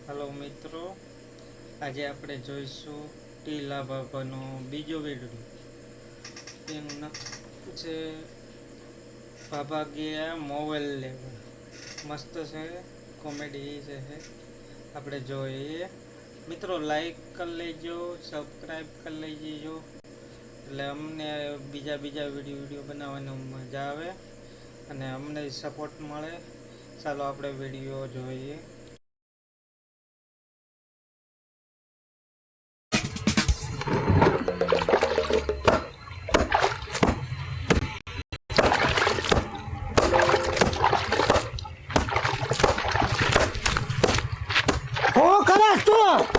Hello मित्रों, आज આપણે જોઈશું ટીલા બાબાનો બીજો વિડિયો. તેનું નામ છે બાબા ગયા મોબાઈલ લેવા. મસ્ત છે, કોમેડી છે. આપણે જોઈએ. મિત્રો લાઈક કરી લેજો, સબસ્ક્રાઈબ કરી લેજો, એટલે અમને બીજા વિડીયો બનાવવાનો મજા આવે અને અમને સપોર્ટ મળે. ચાલો આપણે વિડીયો જોઈએ.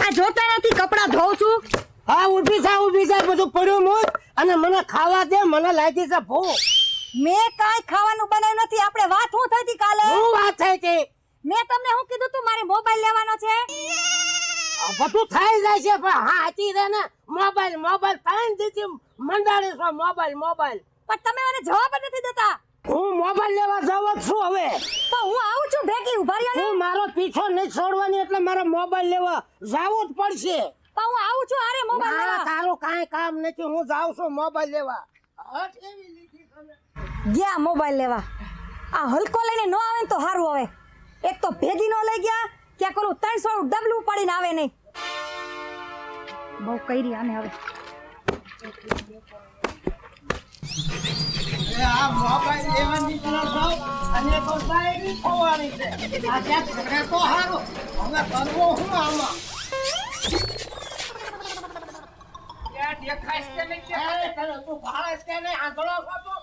આ જોતા નથી કપડા ધોઉં છું. હા ઊભી થા બધું પડ્યું મૂક અને મને ખાવા દે, મને લાગી છે ભૂખ. મેં કાઈ ખાવાનું બનાવ્યું નથી. આપણે વાત શું થઈ હતી કાલે? શું વાત થઈ હતી? મેં તમને શું કીધું તું મારે મોબાઈલ લેવાનો છે? બધું થઈ જાય છે પણ હાચી રે ને મોબાઈલ ત્રણ દીધી મંડાણી છો મોબાઈલ. પણ તમે મને જવાબ જ નથી દેતા. હું મોબાઈલ લેવા જાવ છું હવે. તો હું આવું છું ભેગી ઉભા રહ્યો ને. હું મારો પીછો નહીં છોડવાની એટલે મારે મોબાઈલ લેવા જાવું જ પડશે. પણ હું આવું છું આરે મોબાઈલ ના, લેવા. તારું કાંઈ કામ નથી, હું જાઉં છું મોબાઈલ લેવા. ગયા મોબાઈલ લેવા. આ હલકો લઈને નો આવે ને તો સારું. હવે એક તો ભેગી નો લઈ ગયા, ક્યાંક ઓલું 300 ડબલું પડીને આવે નહીં. બહુ કરી આને હવે. આ મોબાઈલ લેવાની કરો અને તો ડાયરી ખોવાની છે. આ ક્યાંક ઘરે તો હારો હવે કરવો હું આમાં. યાર દેખાય છે ને કે તને તું ભાળે છે ને આંધળો છો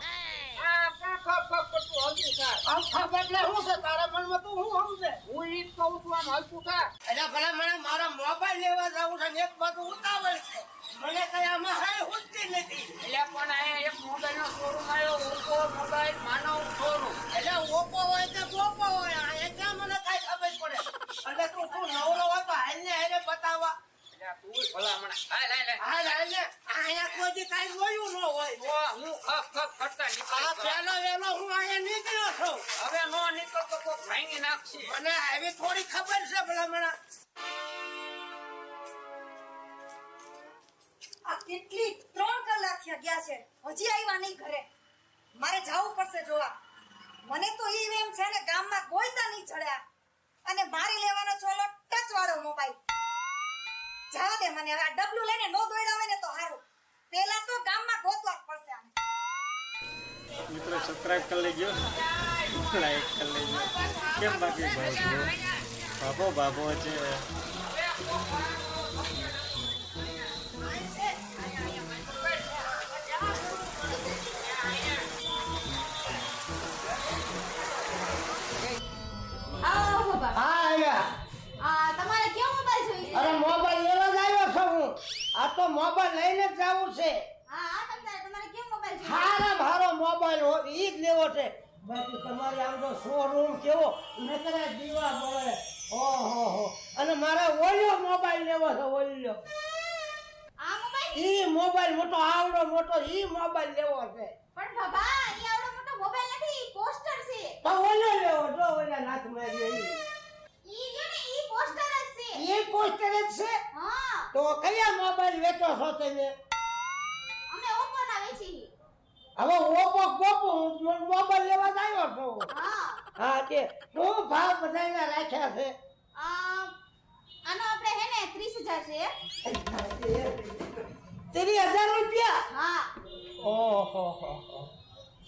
આ કા ખપ કરતું હલતું છે. આ ખપ એટલે હું છે તારા મનમાં તું હું સમજે? હું ઈ જ કહું છું આમ હલતું છે. એટલે ભલા મને મારા મોબાઈલ લેવા જાવું છે ને એક બાજુ ઉતાવળ છે. મને કઈ આમાં હાય હુજતી નથી. એટલે પણ આ એક મોબાઈલ નો શોરૂમ આવ્યો, ઓપ્પો મોબાઈલ માનવ શોરૂમ. એટલે ઓપો હોય કે બોપો હોય આ એટલે મને કઈ ખબર પડે. એટલે તું નવરો હોય તો હાલને હાલે બતાવવા. એટલે તું ભલામણ હાલ હાલને અહીંયા કોઈ દી કઈ જોયું ન હોય. હું ખપ કરતા આ નીકળ્યો. વેલો હું અહીંયા નીકળ્યો છું. હવે નો નીકળતો તો ભાંગી નાખશે. મને આવી થોડી ખબર છે ભલામણા. આ કેટલી 3 કલાક થયા ગયા છે, હજી આવ્યા નહીં ઘરે. મારે જવું પડશે જોવા. મને તો ઈ એમ છે ને ગામમાં ગોઈતા નહીં ચડ્યા અને મારે લેવાનો છે ઓલો ટચ વાળો મોબાઈલ. જવા દે મને. હવે આ ડબલું લઈને નો દોડાવે ને તો સારું. પહેલા તો ગામમાં ગોતવા જ પડશે આને. મિત્રો સબસ્ક્રાઈબ કરી લેજો, લાઈક કરી લેજો. કેમ બાકી બાબો છે. આવો બાબા. હા આયા. તમારે કેવો મોબાઈલ જોઈએ? અરે મોબાઈલ લેવા જ આવ્યો છું હું. આ તો મોબાઈલ લઈને જ જાવું છે. હા તમારે કેવો મોબાઈલ જોઈએ? હારા ભારો મોબાઈલ હોય ઈ જ લેવો છે. બાકી તમારે આમ તો શોરૂમ કેવો નકરા દીવા મળે. ઓહો અને મારે ઓલ્યો મોબાઈલ લેવો છે. ઓલ્યો આ મોબાઈલ? ઈ મોબાઈલ મોટો ઈ મોબાઈલ લેવો છે. પણ બાબા ઈ આવડો મોટો મોબાઈલ નથી, પોસ્ટર છે. તો ઓલ્યો લેવો જો ઓલ્યા નાથ માર્યો ઈ જો ને ઈ પોસ્ટર જ છે. ઈ પોસ્ટર જ છે. હા, તો કયા મોબાઈલ વેચો છો તમે? અમે ઓપ્પો ના વેચી. હવે ઓપો ગોપો મોબાઈલ લેવા જ આવ્યો છું. હા, હા તે શું ભાવ બધાના રાખ્યા છે? આનો આપણે હે ને 30,000 છે. 30,000 રૂપિયા? હા. ઓહો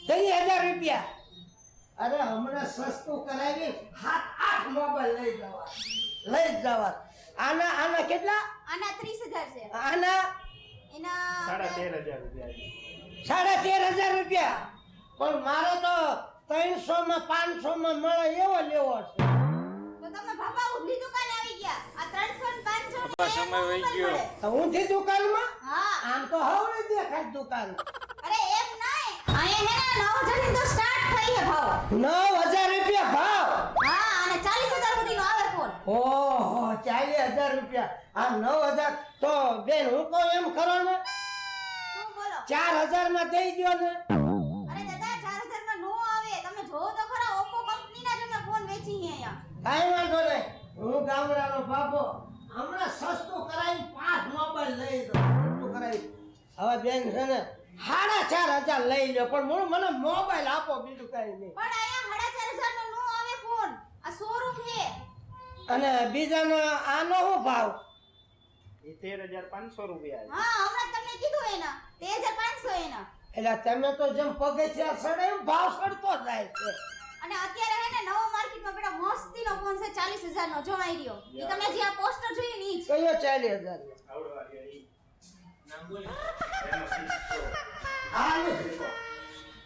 30,000 રૂપિયા. અરે હમણાં સસ્તું કરાવી 7-8 મોબાઈલ લઈ જવા. આના કેટલા? આના 30,000 છે. આના એના 13,500 રૂપિયા. 13,500 રૂપિયા. પણ મારે તો 300 માં 500 માં મળે એવો લેવો છે. તો તમે બાબા ઊંધી દુકાને આવી ગયા. આ 300 ને 500 બાબા સમય વહી ગયો. તો ઊંધી દુકાનમાં? હા. આમ તો હવળે દેખાય દુકાન. અરે એમ નહીં. અહીંયા હે ને 9,000 ની તો સ્ટાર્ટ થઈ છે ભાવ. 9,000 રૂપિયા ભાવ. હા, અને 40,000 સુધીનો આવે ફોન. ઓહો 40,000 રૂપિયા. આ 9,000 તો બેન હું કહું એમ કરો ને શું બોલો? 4,000 માં દઈ દ્યો ને. અરે દાદા 4,000 માં નો આવે. તમે જોવો તો ખરા ઓપ્પો કંપનીના જ અમે ફોન વેચી અહીંયા. કાંઈ વાંધો નહીં. હું ગામડાનો બાપો હમણાં સસ્તું કરાવી 5 મોબાઈલ લઈ દો સસ્તું કરાવી હવે બેન છે ને 4,500 લઈ લો પણ મને મોબાઈલ આપો બીજું કઈ નહીં પણ અહીંયા 4,500 નો આવે ફોન આ શોરૂમ છે અને બીજાનો આનો શું ભાવ એ 13,500 રૂપિયા છે. હા હમણાં તમને કીધું એના 13,500 એના એટલે તમે તો જેમ પગથિયા ચડે એમ ભાવ ચડતો જાય છે અને અત્યારે હે ને નવો માર્કેટમાં બેટા મસ્તીનો ફોન છે 40,000 નો જો આઈ રહ્યો ઈ તમે જે આ પોસ્ટર જોયું ને ઈ જ કયો 40,000 નો? આવડો આ ઈ. નામ બોલ. Reno 6 Pro. હા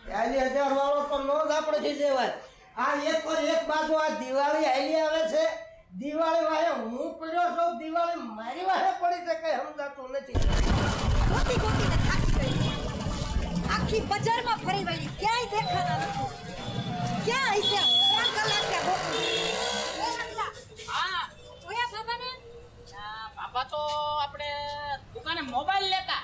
40,000 વાળો તો નો જ આપણે થી દેવાય આ એક પર એક બાજુ આ દિવાળી આલી આવે છે દિવાળી વાહે હું પડ્યો છું દિવાળી મારી વાહે પડી છે કઈ સમજાતું નથી ગોતી ગોતીને થાકી ગઈ આખી બજારમાં ફરી વળી ક્યાંય દેખાતા નથી ક્યાં હશે 3 કલાક કે ગોતી એ સમજા હા જોયા બાબાને બાપા તો આપણે દુકાને મોબાઈલ લેતા.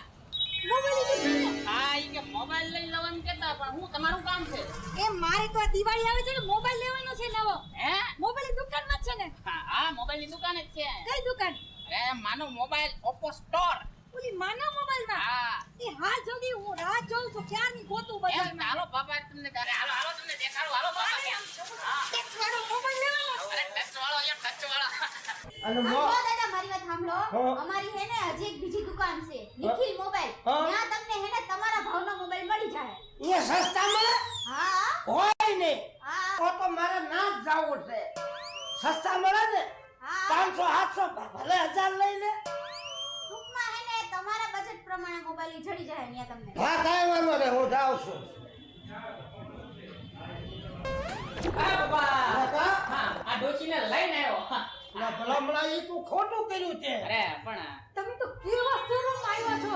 મોબાઈલ લીધી હા ઈ કે મોબાઈલ લઈ લેવાનું કહેતા પણ હું તમારું કામ છે. એ મારે તો આ દિવાળી આવે છે ને મોબાઈલ લેવાનો છે નવો હે? મોબાઈલ દુકાનમાં જ છે ને હા મોબાઈલની દુકાન જ છે. કઈ દુકાન અરે માનો મોબાઈલ ઓપ્પો સ્ટોર. ઓલી માના મોબાઈલમાં હા એ હાલ જલ્દી હું રાહ જોઉં છું ક્યાંની ગોતું એમ બજારમાં હાલો બાપા તમને હાલો તમને દેખાડું હાલો બાપા ક્યાં. હા ટેક્સ વાળો મોબાઈલ લેવાનો અરે ટચ વાળો યાર ટચ વાળો. અને આમ મો જો દાદા મારી વાત સાંભળો હા. અમારી હે ને હજી એક બીજી દુકાન છે નિખિલ મોબાઈલ હા. ત્યાં તમને હે ને તમારા ભાવનો મોબાઈલ મળી જાય અહીંયા સસ્તા મળે હા હોય ને હા તો મારે ના જ જાવું છે સસ્તા મળે ને હા 500 700 ભલે 1000 લઈ લે ટૂંકમાં હે ને તમારા બજેટ પ્રમાણે મોબાઈલ જડી જાય અહીંયા તમને હા કાંઈ વાંધો નહીં હું જાઉં છું હા બાપા. કાકા હા આ ડોશીને લઈને આવ્યો. હા. ના ભલામણા એ તું ખોટું કર્યું છે અરે પણ તમે તો કેવા શોરૂમ આવ્યા છો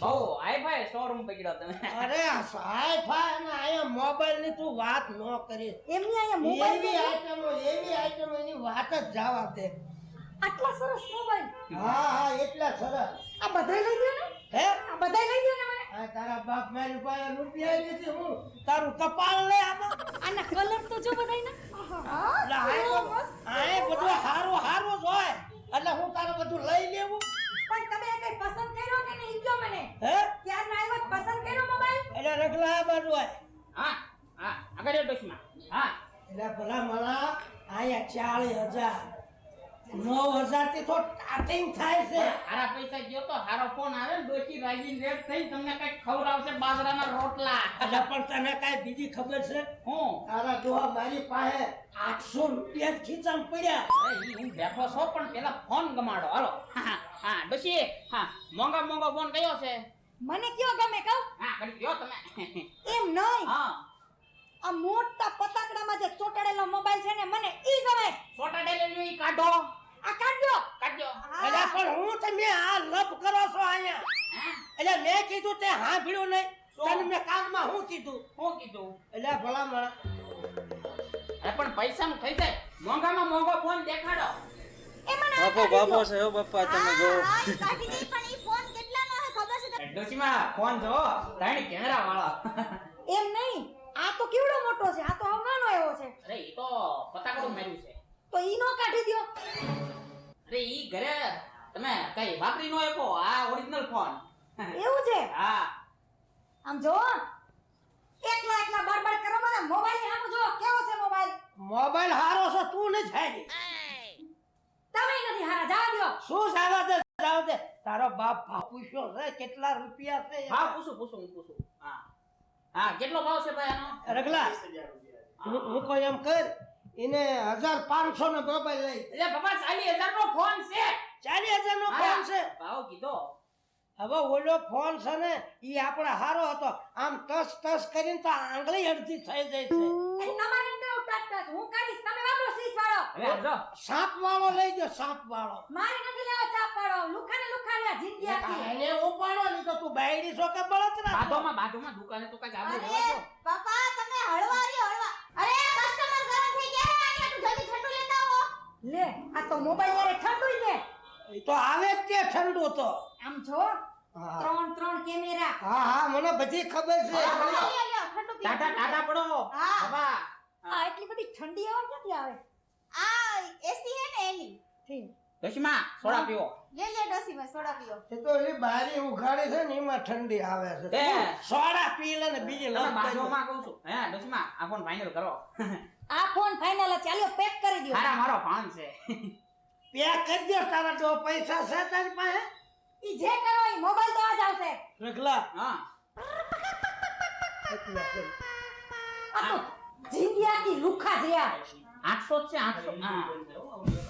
બહુ હાઈફાઈ શોરૂમ પકડ્યો તમે. અરે સાહેબ ભાઈ અને અહીંયા મોબાઈલ ની તું વાત ન કરી એમની અહીંયા એવી આઈટમો એની વાત જ જવા દે આટલા સરસ મોબાઈલ હા એટલા સરસ આ બધાય લઈ દો ને હે આ બધાય લઈ દો ને મને આ તારા બાપ મારી પાસે રૂપિયા નથી હું તારું કપાળ લે આમાં આના કલર તો જો બધાય ને એટલે આ બધું હારું હારું જ હોય એટલે હું તારે બધું લઈ લેવું પણ તમે કઈ પસંદ કર્યો કે નહીં કયો મને હે ક્યારનો આવ્યો પસંદ કર્યો મોબાઈલ એટલે રગલા આ બાજુ હોય હા હા આગળ એ ડોશીમાં. હા એટલે ભલા મળા આયા 40,000 9,000 થી તો સ્ટાર્ટિંગ થાય છે હારા પૈસા ગયો તો હારો ફોન આવે ને ડોશી રાજી રેટ થઈ તમને કઈ ખવડાવશે બાજરાના રોટલા. એટલે પણ તને કાંઈ બીજી ખબર છે હું તારા ડોહા મારી પાસે 800 રૂપિયા જ ખીચામાં પડ્યા અરે ઈ હું બેઠો છો પણ પેલા ફોન ગમાડો હાલો. હા હા ડોશી હા મોંઘો ફોન કયો છે? મને કયો ગમે કહું હા કરી ગયો તમે. એમ નહીં હા આ મોટા પતાકડામાં જે ચોટાડેલો મોબાઈલ છે ને મને ઈ ગમે છોટા ડેલી ઈ કાઢો આ કાઢજો કાઢજો. એટલે પણ હું તમે આ લપ કરો છો અહીંયા હા એટલે મેં કીધું તે સાંભળ્યું નહીં શું? તને મેં કાનમાં હું કીધું શું કીધું? એટલે ભલા મળા અરે પણ પૈસાનું થઈ જાય મોંઘામાં મોંઘો ફોન દેખાડો. એ મને બાપો બાપો છે હો બાપા તમે જો ઈ કાઢી દઈ પણ ઈ ફોન કેટલાનો હે ખબર છે તમને? ડોશીમાં ફોન જો તાણી કેમેરા વાળો. એમ નહીં આ તો કેવડો મોટો છે આ તો હવે નાનો એવો છે અરે ઈ તો પતાકડું માર્યું છે. તો ઈ નો કાઢી દ્યો અરે ઈ ઘરે તમે કઈ વાપરી નો એકો આ ઓરિજિનલ ફોન. એવું છે હા આમ જો એકલા બરબર કરો મને મોબાઈલ ની સામું જો કેવો છે મોબાઈલ મોબાઈલ હારો છે તું ન જાય તમે નથી હારા જવા દ્યો શું જાવા દે તારો બાપ પૂછ્યો છે કેટલા રૂપિયા છે હા પૂછું હું પૂછું. હા હા કેટલો ભાવ છે ભાઈ આનો? રગલા હું કોઈ એમ કર એને 1,500 નો મોબાઈલ લઈ એટલે બાબા 40,000 નો ફોન છે. 40,000 નો ફોન છે ભાવ કીધો. હવે ઓલો ફોન છે ને ઈ આપણે હારો હતો આમ ટચ કરીને તો આંગળી અડધી થઈ જાય છે એ તમારે અંદર ઉટાટ હું કરીશ તમે વાપરો સ્વિચ વાળો હવે આજો સાપ વાળો લઈ ગયો સાપ વાળો મારે નથી લેવા ચાપ પાડો લુખાને જિંદગી આખી એને ઉપાડો નહીં તો તું બાયડી છો કે બળતરા છો? બાજુમાં દુકાને તો કઈ આગળ અરે રહેવા દો. બાપા તમે હળવા અરે કસ્ટમર ગરમ થઈ ગયા હે અહીંયા તું જલ્દી ઠંડુ લેતા આવો લે આ તો મોબાઈલ યારે ઠંડુ લે એ તો આવે જ તે ઠંડુ તો આમ જો હા ત્રણ કેમેરા હા મને બધી ખબર છે લ્યો ઠંડુ પી ટાટા પડો હા. બાબા. આ એટલી બધી ઠંડી હવા ક્યાંથી આવે આ એસી હે ને ઠીક ડોશીમાં સોડા પીવો લે ડોસીમાં સોડા પીઓ એ તો એલી બારી ઉઘાડી છે ને એમાં ઠંડી આવે છે તે. સોડા પી લે ને બીજી તમે લપ કરી બાજુમાં કહું છું હે ડોશીમાં આ ફોન ફાઇનલ કરો આ ફોન ફાઇનલ ચાલ્યો પેક કરી દો મારા મારો ફોન છે પેક કરી દે તારા તો પૈસા છે તારી પાસે ઈ જે કરો ઈ મોબાઈલ તો આજ આવશે રખલા હા આ તો જિંદગી લુખા જેયા 800 છે 800 હા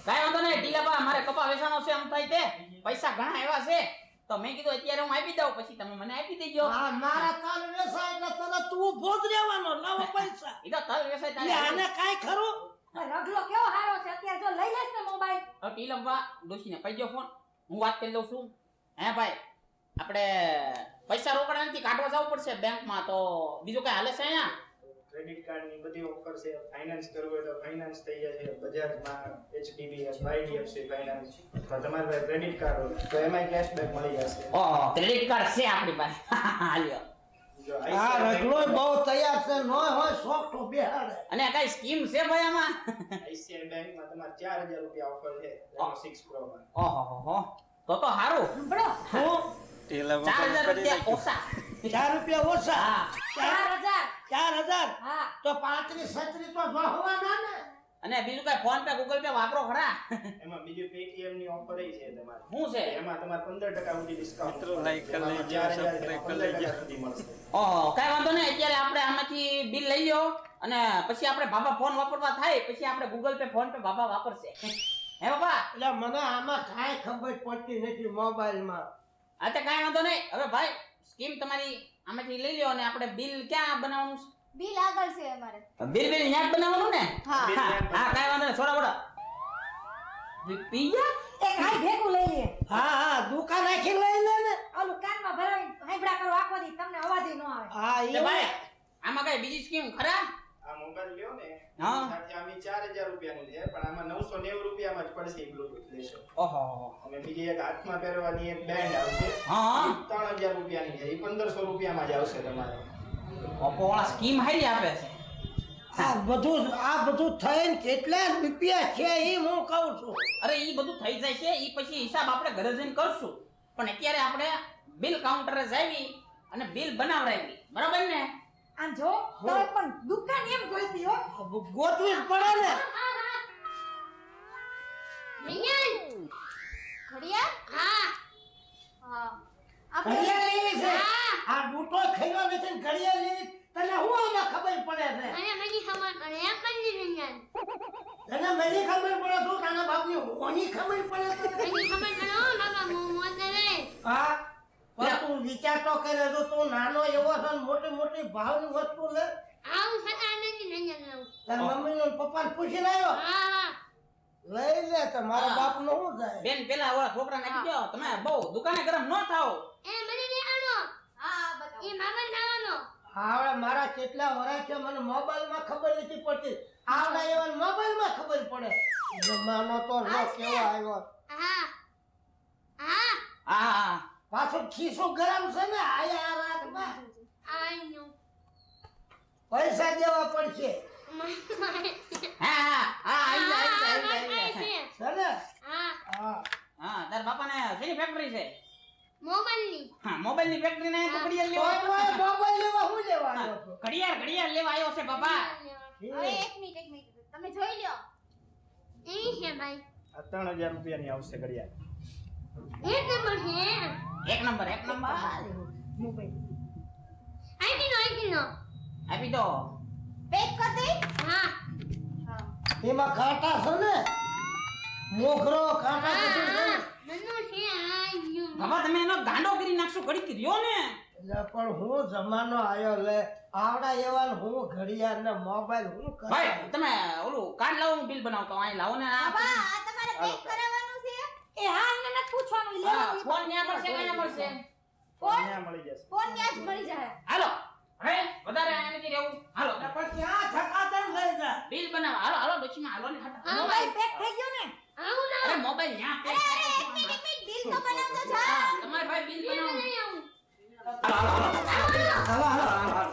કાઈ વાંધો નહીં ટીલાબા મારે કપા વેચાનો છે આમ થાય તે પૈસા ઘણા આવ્યા છે તો મેં કીધું અત્યારે હું આપી દઉં પછી તમે મને આપી દેજો હા મારા તાલ વેસાય એટલે તને તું ભોજ રહેવાનો લાવો પૈસા ઈ તો તલ વેચાય લે તારે આને કાઈ ખરું રગલો કેવો હારો છે અત્યારે જો લઈ લેશ ને મોબાઈલ હવે ટીલાબા ડોશીને પૈજો ફોન હું વાત કરી લઉં છું હે ભાઈ આપણે પૈસા રોકડા નથી કાઢવા જવું પડશે બેંકમાં તો બીજું કઈ હાલે છે અહીંયા ક્રેડિટ કાર્ડ ની બધી ઓફર છે ફાઇનાન્સ કરવું હોય તો ફાઇનાન્સ થઈ જાય છે બજાજમાં એચડીબી વાયડીએફસી ફાઇનાન્સ તો તમારે પાસે ક્રેડિટ કાર્ડ હોય તો એમાં કેશબેક મળી જશે ઓહો ક્રેડિટ કાર્ડ છે આપણી પાસે હાલ્યો જો હા રખલો બહુ તૈયાર છે નોય હોય શોખ તો બેહાડે અને કઈ સ્કીમ છે ભાઈ આમાં આઈસીઆઈ બેંકમાં તમારે 4000 રૂપિયા ઓફર છે Reno 6 Pro માં ઓહો તો સારું સાંભળો હું ટેલા 4000 રૂપિયા ઓછા 4 રૂપિયા ઓછા હા 4000 4000 હા તો 35 36 તો જોહવાના ને અને બીજું કઈ ફોન પે ગૂગલ પે વાપરો ખરા એમાં બીજું પેટીએમ ની ઓફર છે તમારે શું છે એમાં તમારે 15% સુધી ડિસ્કાઉન્ટ મિત્રો, like કરી લેજો, subscribe કરી લેજો. સુધી મળશે ઓહો કઈ વાંધો નહીં અત્યારે આપણે આમાંથી બિલ લઈ લો અને પછી આપણે બાબા ફોન વાપરવા થાય પછી આપણે ગૂગલ પે ફોન પે બાબા વાપરશે હે બાબા એટલે મને આમાં કાંઈ ખબર પડતી નથી મોબાઈલમાં આ તો કઈ વાંધો નહીં હવે ભાઈ સ્કીમ તમારી આમાંથી લઈ લો અને આપણે બિલ ક્યાં બનાવવાનું છે? બિલ આગળ છે અમારે બિલ ન્યા જ બનાવવાનું ને હા. બિલ ન્યા જ હા કઈ વાંધો નહીં છોડા બોડા પી ગયા એક હાઈ ભેગું લઈ લે હા હા દુકાન આખી લઈ લે ને ઓલું કાનમાં ભરાવી હાઈબડા કરો આખો દી તમને અવાજ ન આવે હા તે એ ભાઈ આમાં કઈ બીજી સ્કીમ ખરા આ મોબાઈલ લ્યો ને હા. સાથે આમી 4000 રૂપિયાનું છે પણ આમાં 990 રૂપિયામાં જ પડશે બ્લુટૂથ લેશો ઓહો અને બીજી એક હાથમાં પહેરવાની એક બેન્ડ આવશે હા. ઈ 3000 રૂપિયાની છે ઈ 1500 રૂપિયામાં જ આવશે તમારે ઓપ્પો વાળા સ્કીમ હારી આપે છે આ બધું થઈને કેટલા રૂપિયા છે એ હું કહું છું અરે ઈ બધું થઈ જાય છે ઈ પછી હિસાબ આપણે ઘરે જઈને કરશું પણ અત્યારે આપણે બિલ કાઉન્ટરે જાવી અને બિલ બનાવડાવી બરાબર ને આમ જો તો પણ દુકાન એમ ગોઈતી હો ગોતવી જ પડે ને મિયન ઘડિયાળ હા હા આપણે ઘડિયાળ લેવી છે હા. આ ડૂટો ખાઈનો નથી ને ઘડિયાળ લેવી તને હું આમાં ખબર પડે છે અને મને ખબર પડે એમ કરી મિયન તને મને ખબર પડે તો તારા બાપની ઓની ખબર પડે તો મને ખબર પડે હો બાબા મોને રે હા પણ તું વિચાર તો કરે તો તું નાનો એવો છે ને મોટી મોટી ભાવની વસ્તુ લે આવું સતા નથી મિયન લઉં તાર મમ્મી ને પપ્પા પૂછીને આવ્યો હા હા લઈ લે તો મારા હા. બાપ નું શું થાય બેન પેલા ઓલા છોકરાને કીધો તમે બહુ દુકાને ગરમ ન થાઓ એ મને દે આનો હા બતાવો એ મામા નાવાનો આવડે મારા કેટલા વર્ષ છે મને મોબાઈલ માં ખબર નથી પડતી આવડે એવા મોબાઈલ માં ખબર પડે જમાનો તો જો કેવો આવ્યો હા હા હા પાછો ખીસો ગરમ છે ને આયા રાતમાં આઈ નો પૈસા દેવા પડશે હા આઈ જાય છે ને હા હા હા તાર બાપાને શેની ફેક્ટરી છે મોબાઈલની હા મોબાઈલની ફેક્ટરી ને તો ઘડિયાળ તો લેવા આવ્યો મોબાઈલ લેવા હું લેવા આવ્યો છે. છું? ઘડિયાળ લેવા આવ્યો છે બાપા હવે એક મિનિટ તમે જોઈ લ્યો એ છે ભાઈ આ 3000 રૂપિયાની આવશે ઘડિયાળ એક નંબર છે એક નંબર આઈ કિલો આપી દો પેક કર દે હા એમાં કાંટા છે ને મોખરો કાંટા બધું છે ને. નન્નો છે આઈ ગયો બાબા તમે એનો ગાંડો કરી નાખશો ઘડી રહ્યો ને એટલે પણ હું જમાનો આયો લે આવડા એવા ને હું ઘડિયાળ ને મોબાઈલ હું ભાઈ કરાય તમે ઓલું કાર્ડ લાવો હું બિલ બનાવતો અહીં લાવો ને આ બાબા આ તમારે પેક કરાવવાનું છે એ હા એને નથી પૂછવાનું ઈ હા, લેવાનું ફોન ન્યા પડશે કયા પડશે ફોન ત્યાં મળી જશે ફોન ત્યાં જ મળી જાય હાલો હવે વધારે અહીંયા નથી રહેવું હાલો પણ ક્યાં થકાતા લઈ જા બિલ બનાવો હાલો હાલો ડોશીમાં હાલો ને હટ મોબાઈલ પેક થઈ ગયો ને આવું ના અરે મોબાઈલ ન્યા પે અરે એક મિનિટ બિલ તો બનાવતો જા હા, તમારે ભાઈ બિલ બનાવો નહીં આવું હાલો હાલો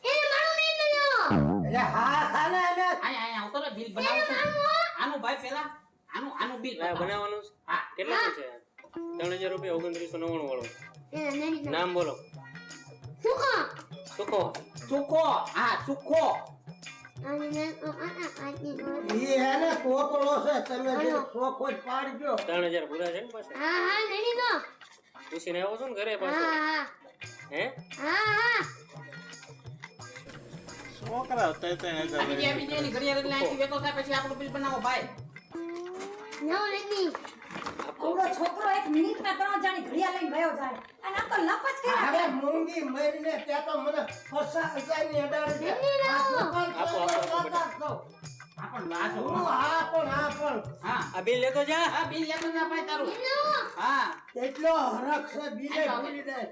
એ મારું નહીં બનાવો એટલે હા ખાને અમે અહીંયા અહીંયા ઉતરો બિલ બનાવો છો આનું ભાઈ પેલા આનું બિલ આ બનાવવાનું છે? હા કેટલાનું છે 3000 રૂપિયા 2999 વાળો નામ બોલો સુખો સુખો હા સુખો ઈ એને કોટળો છે તમે જે શોખ હોય પાડી દો 3000 પૂરા છે ને પાસે પૂછીને આવો છો ને ઘરે પાછો હે છોકરા તય તય હજાર આપી દે ની ઘડિયાળ એટલે અહીંથી વેતો થાય પછી આપણું બિલ બનાવો ભાઈ આવડો છોકરો 1 મિનિટમાં 3 જાણી ઘડિયા લઈને ગયો જાય અને આ તો લપ જ અરે કર્યા મૂંગી મરીને ત્યાં તો મને 50,000 ની અડાડી દે આપો. આપણ વાજો હા પણ હા આ બિલ લેતો જા આ બિલ લેતો જા ભાઈ તારું હા એટલો હરખ છે બીજે ભૂલી જાય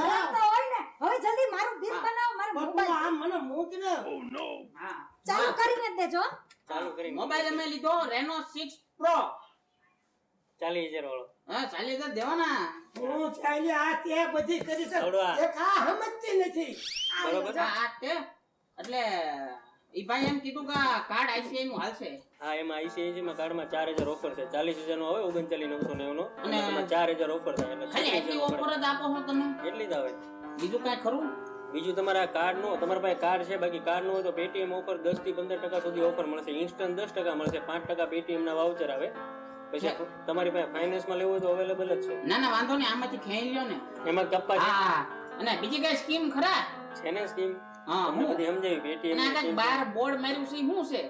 આ તો હોય ને હવે જલ્દી મારું બિલ બનાવો મારો પપ્પુ મોબાઈલ આ મને મૂકને હા ચાલુ કરીને જ દેજો ચાલુ કરીને મોબાઈલ અમે લીધો Reno 6 Pro 40000 વાળો હા 40000 દેવાના હું ચાલી આ તે બધી કરી છે છોડવા. એક આ સમજતી નથી બરોબર હા તે એટલે ઈ ભાઈ એમ કીધું કે આ કાર્ડ ICI નું હાલશે હા એમાં ICICI માં કાર્ડમાં 4000 ઓફર છે 40000 નો આવે 39,999 નો અને અને તમારે 4000 ઓફર થાય એટલે ખાલી એટલી 36,000 ઓફર જ આપો છો તમે એટલી જ આવે બીજું કઈ ખરું બીજું તમારા કાર્ડ નો તમારા પાસે કાર્ડ છે બાકી કાર્ડ નો હોય તો પેટીએમ ઓફર 10 થી 15% સુધી ઓફર મળશે ઇન્સ્ટન્ટ 10% મળશે 5% પેટીએમ ના વાઉચર આવે પછી તમારી પાસે ફાઇનાન્સ માં લેવું હોય તો અવેલેબલ જ છે ના ના વાંધો નહીં આમાંથી ખેઈ લ્યો ને એમાં કપ્પા છે હા અને બીજી કઈ સ્કીમ ખરા છે ને સ્કીમ હા તમને હું બધી સમજાવી પેટીએમ અને આ કાંઈક બાર બોર્ડ માર્યું છે ઈ શું છે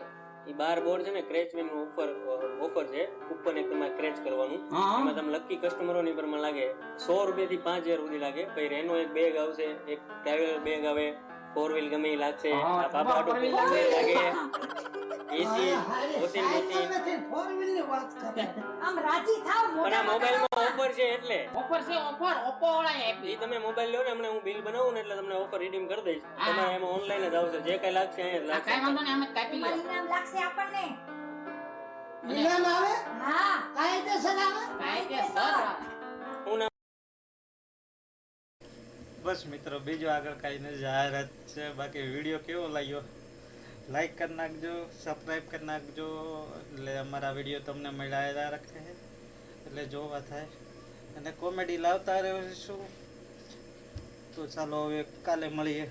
એ 12 બોર્ડ છે ને ક્રેચ વિન ઓફર છે કૂપન એક તમારે ક્રેચ કરવાનું હા એમાં તમે લકી કસ્ટમરોની પ્રમાણે લાગે 100 રૂપિયાથી 5000 સુધી લાગે પછી રેનો એક બેગ આવશે એક ટ્રાવેલ બેગ આવે 4 વ્હીલ ગમે ઈ લાગશે હા, આ બાબા four wheel લાગે એસી વોશિંગ મશીન નથી ફોર વ્હીલ ની વાત કરે આમ રાજી થાવ પણ આ મોબાઈલમાં ઓફર છે એટલે ઓફર છે ઓફર ઓપ્પો વાળા ઈ આપી તમે મોબાઈલ લો ને હમણાં હું બિલ બનાવું ને એટલે તમને ઓફર રીડીમ કરી દઈશ હા. તમારે એમાં ઓનલાઈન જ આવશે જે કઈ લાગશે અહીંયા જ આ કાઈ લાગશે વાંધો નહીં અમે કાપી લ્યો ઇનામ લાગશે આપણને ઇનામ આવે હા કાયદેસર આવે કાયદેસર બસ મિત્રો બીજું આગળ કાંઈ નહીં જાહેરાત છે બાકી વિડીયો કેવો લાગ્યો લાઈક કરી નાખજો સબસ્ક્રાઈબ કરી નાખજો એટલે અમારા વિડીયો તમને મળ્યા રાખે એટલે જોવા થાય અને કોમેડી લાવતા રહેશું તો ચાલો હવે કાલે મળીએ